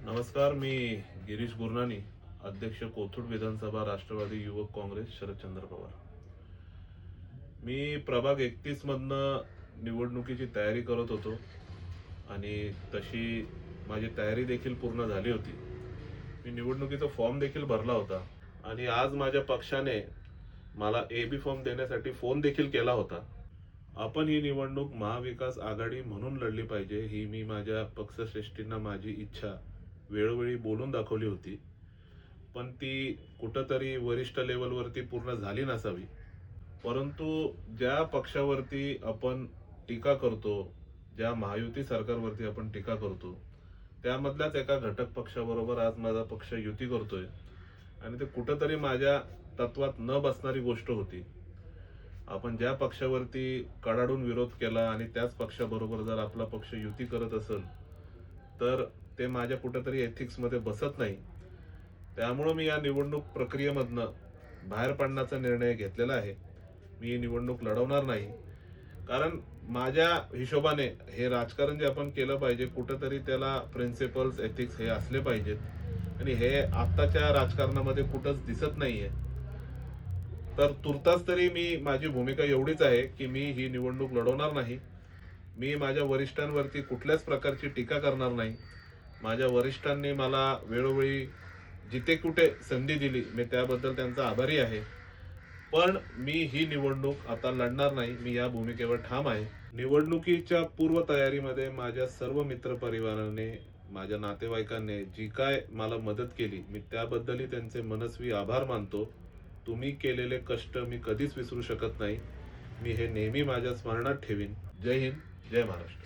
नमस्कार, मी गिरीश गुरनानी, अध्यक्ष कोथरूड विधानसभा राष्ट्रवादी युवक काँग्रेस शरदचंद्र पवार। मी प्रभाग 31 मधनं निवडणुकीची तयारी करत होतो आणि तशी माझी तयारी देखील पूर्ण झाली होती। मी निवडणुकीचा फॉर्म देखील भरला होता आणि आज माझ्या पक्षाने मला एबी फॉर्म देण्यासाठी फोन देखील केला होता। आपण ही निवडणूक महाविकास आघाडी म्हणून लढली पाहिजे, ही मी माझ्या पक्षश्रेष्ठींना माझी इच्छा वेळोवेळी बोलून दाखवली होती, पण ती कुठंतरी वरिष्ठ लेवलवरती पूर्ण झाली नसावी। परंतु ज्या पक्षावरती आपण टीका करतो, ज्या महायुती सरकारवरती आपण टीका करतो, त्यामधल्याच एका घटक पक्षाबरोबर आज माझा पक्ष युती करतोय आणि ते कुठंतरी माझ्या तत्वात न बसणारी गोष्ट होती। आपण ज्या पक्षावरती कडाडून विरोध केला आणि त्याच पक्षाबरोबर जर आपला पक्ष युती करत असेल तर ते माझ्या कुठेतरी एथिक्स मध्ये बसत नाही। त्यामुळे मी या निवडणूक प्रक्रियेमधनं बाहेर पडण्याचा निर्णय घेतलेला आहे। मी ही निवडणूक लढवणार नाही, कारण माझ्या हिशोबाने हे राजकारण जे आपण केलं पाहिजे कुठेतरी त्याला प्रिन्सिपल्स एथिक्स हे असले पाहिजेत आणि हे आत्ताच्या राजकारणामध्ये कुठंच दिसत नाहीये। तर तुर्तास तरी मी माझी भूमिका एवढीच आहे की मी ही निवडणूक लढवणार नाही। मी माझ्या वरिष्ठांवरती कुठल्याच प्रकारची टीका करणार नाही। माझ्या वरिष्ठांनी मला वेळोवेळी जिथे कुठे संधी दिली, मी त्याबद्दल त्यांचा आभारी आहे। पण मी ही निवडणूक आता लढणार नाही, मी या भूमिकेवर ठाम आहे। निवडणुकीच्या पूर्वतयारीमध्ये माझ्या सर्व मित्रपरिवाराने, माझ्या नातेवाईकांनी जी काय मला मदत केली, मी त्याबद्दलही त्यांचे मनस्वी आभार मानतो। तुम्ही केलेले कष्ट मी कधीच विसरू शकत नाही। मी हे नेहमी माझ्या स्मरणात ठेवीन। जय हिंद, जय महाराष्ट्र।